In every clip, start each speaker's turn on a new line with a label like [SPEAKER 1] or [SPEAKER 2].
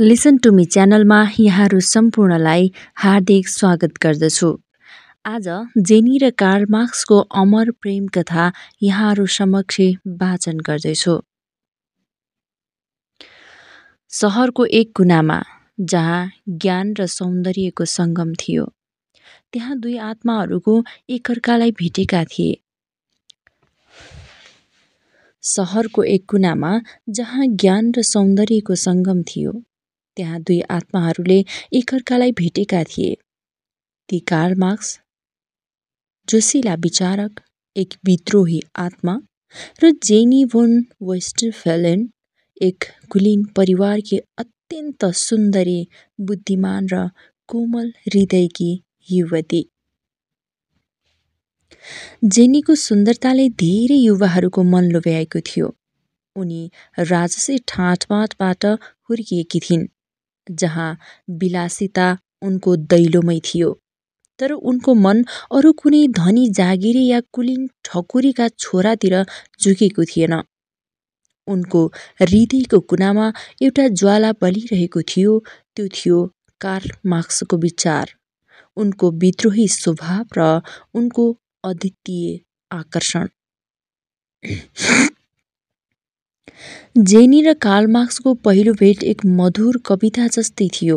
[SPEAKER 1] Listen to me च्यानलमा यहाँहरू सम्पूर्णलाई हार्दिक स्वागत गर्दछु। आज जेनी र कार्ल मार्क्सको अमर प्रेम कथा यहाँहरू समक्ष वाचन गर्दैछु। सहरको एक कुनामा जहाँ ज्ञान र सौन्दर्यको सङ्गम थियो, त्यहाँ दुई आत्माहरूको एकअर्कालाई भेटेका थिए। सहरको एक कुनामा जहाँ ज्ञान र सौन्दर्यको सङ्गम थियो, त्यहाँ दुई आत्माहरूले एकअर्कालाई भेटेका थिए। ती कार्ल मार्क्स, जोसिला विचारक, एक विद्रोही आत्मा, र जेनी भोन वेस्टफेलन, एक कुलीन परिवारकी अत्यन्त सुन्दरी, बुद्धिमान र कोमल हृदयकी युवती। जेनीको सुन्दरताले धेरै युवाहरूको मन लोभ्याएको थियो। उनी राजसी ठाँटमाटबाट हुर्किएकी थिइन्, जहाँ विलासिता उनको दैलोमै थियो, तर उनको मन अरू कुनै धनी जागिरी या कुलीन ठकुरीका छोरातिर झुकेको थिएन। उनको हृदयको कुनामा एउटा ज्वाला बलिरहेको थियो। त्यो थियो कार्ल मार्क्सको विचार, उनको विद्रोही स्वभाव र उनको अद्वितीय आकर्षण। जेनी र कार्ल मार्क्सको पहिलो भेट एक मधुर कविता जस्तै थियो,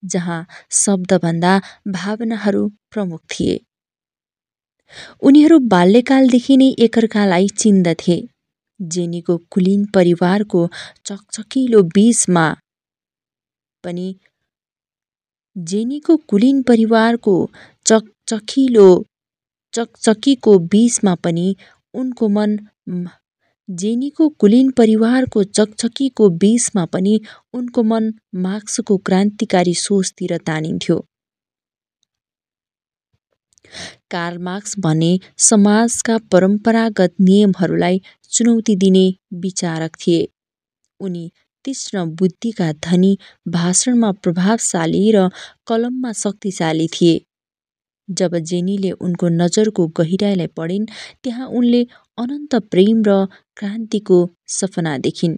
[SPEAKER 1] जहाँ शब्दभन्दा भावनाहरू प्रमुख थिए। उनीहरू बाल्यकालदेखि नै एकअर्कालाई चिन्दथे। जेनीको कुलीन परिवारको चकचकिलो बीचमा पनि उनको मन मार्क्सको क्रान्तिकारी सोचतिर तानिन्थ्यो। कार्ल मार्क्स भने समाजका परम्परागत नियमहरूलाई चुनौती दिने विचारक थिए। उनी तीक्ष्ण बुद्धिका धनी, भाषणमा प्रभावशाली र कलममा शक्तिशाली थिए। जब जेनीले उनको नजरको गहिराईलाई पढिन्, त्यहाँ उनले अनन्त प्रेम र क्रान्तिको सपना देखिन्।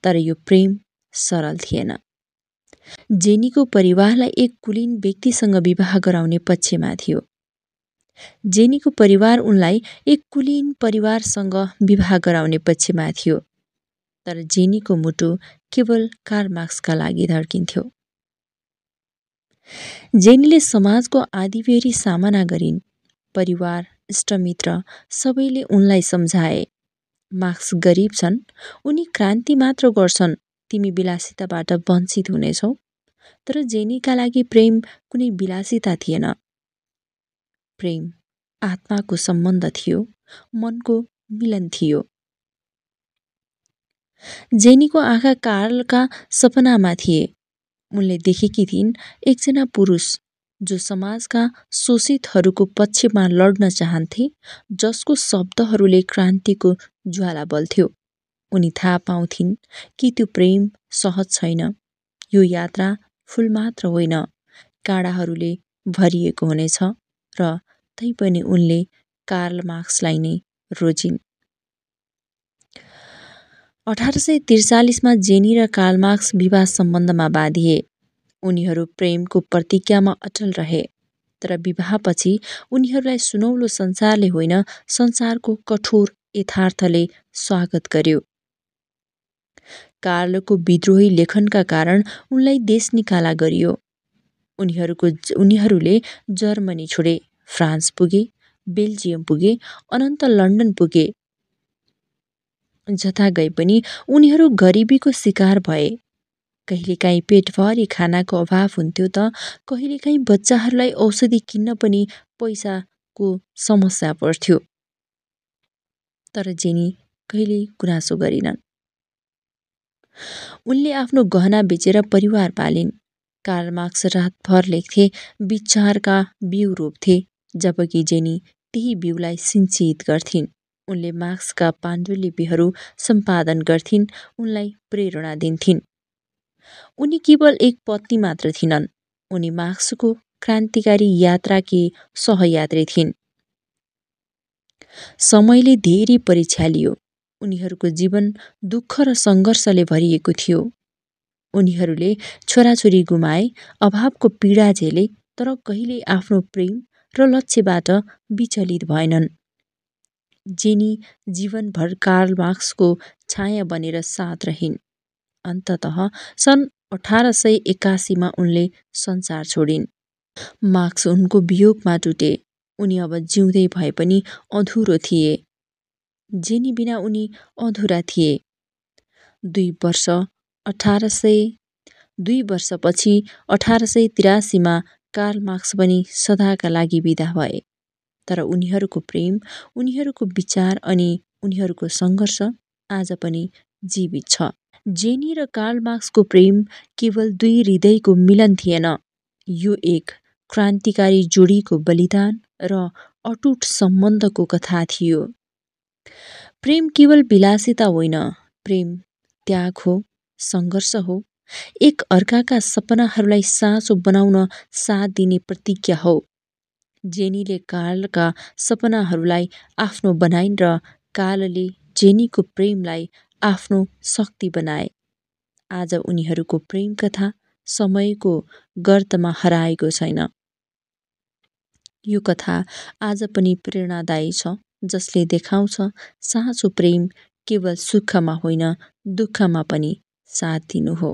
[SPEAKER 1] तर यो प्रेम सरल थिएन। जेनीको परिवारलाई एक कुलीन व्यक्तिसँग विवाह गराउने पक्षमा थियो। जेनीको परिवार उनलाई एक कुलीन परिवारसँग विवाह गराउने पक्षमा थियो, तर जेनीको मुटु केवल कार्ल मार्क्सका लागि धड्किन्थ्यो। जेनीले समाजको आँधीबेहरी सामना गरिन्। परिवार, इष्टमित्र सबैले उनलाई सम्झाए, मार्क्स गरिब छन्, उनी क्रान्ति मात्र गर्छन्, तिमी विलासिताबाट वञ्चित हुनेछौ। तर जेनीका लागि प्रेम कुनै विलासिता थिएन। प्रेम आत्माको सम्बन्ध थियो, मनको मिलन थियो। जेनीको आँखा कार्लका सपनामा थिए। उनले देखेकी थिइन् एकजना पुरुष जो समाजका शोषितहरूको पक्षमा लड्न चाहन्थे, जसको शब्दहरूले क्रान्तिको ज्वाला बल्थ्यो। उनी थाहा पाउँथिन् कि त्यो प्रेम सहज छैन। यो यात्रा फुल मात्र होइन, काँडाहरूले भरिएको हुनेछ। र तैपनि उनले कार्ल मार्क्सलाई नै रोजिन्। 1843 जेनी र कार्ल मार्क्स विवाह सम्बन्धमा बाँधिए। उनीहरू प्रेमको प्रतिज्ञामा अटल रहे, तर विवाहपछि उनीहरूलाई सुनौलो संसारले होइन, संसारको कठोर यथार्थले स्वागत गर्यो। कार्लको विद्रोही लेखनका कारण उनलाई देश निकाला गरियो। उनीहरूले जर्मनी छोडे, फ्रान्स पुगे, बेल्जियम पुगे, अनन्त लन्डन पुगे। जता गए पनि उनीहरू गरिबीको शिकार भए। कहिलेकाहीँ पेटभरि खानाको अभाव हुन्थ्यो त कहिलेकाहीँ बच्चाहरूलाई औषधि किन्न पनि पैसाको समस्या पर्थ्यो। तर जेनी कहिल्यै गुनासो गरिनन्। उनले आफ्नो गहना बेचेर परिवार पालिन्। कार्ल मार्क्स रातभर लेख्थे, विचारका बिउ रोप्थे, जबकि जेनी त्यही बिउलाई सिंचित गर्थिन्। उनले मार्क्सका पाण्डुलिपिहरू सम्पादन गर्थिन्, उनलाई प्रेरणा दिन्थिन्। उनी केवल एक पत्नी मात्र थिइनन्, उनी मार्क्सको क्रान्तिकारी यात्राकी सहयात्री थिइन्। समयले धेरै परीक्षा लियो। उनीहरूको जीवन दुःख र सङ्घर्षले भरिएको थियो। उनीहरूले छोराछोरी गुमाए, अभावको पीडा झेले, तर कहिले आफ्नो प्रेम र लक्ष्यबाट विचलित भएनन्। जेनी जीवनभर कार्ल मार्क्सको छाया बनेर साथ रहिन्। अन्ततः सन् 1881 उनले संसार छोडिन्। मार्क्स उनको वियोगमा टुटे। उनी अब जिउँदै भए पनि अधुरो थिए। जेनी बिना उनी अधुरा थिए। 2 वर्षपछि 1883 कार्ल मार्क्स पनि सदाका लागि विदा भए। तर उनीहरूको प्रेम, उनीहरूको विचार अनि उनीहरूको सङ्घर्ष आज पनि जीवित छ। जेनी र कार्ल मार्क्सको प्रेम केवल 2 हृदयको मिलन थिएन, यो एक क्रान्तिकारी जोडीको बलिदान र अटुट सम्बन्धको कथा थियो। प्रेम केवल विलासिता होइन, प्रेम त्याग हो, सङ्घर्ष हो, एक अर्काका सपनाहरूलाई साँचो बनाउन साथ दिने प्रतिज्ञा हो। जेनीले कार्लका सपनाहरूलाई आफ्नो बनाइन् र कार्लले जेनीको प्रेमलाई आफ्नो शक्ति बनाए। आज उनीहरूको प्रेम कथा समयको गर्तमा हराएको छैन। यो कथा आज पनि प्रेरणादायी छ, जसले देखाउँछ साँचो प्रेम केवल सुखमा होइन, दुःखमा पनि साथ दिनु हो।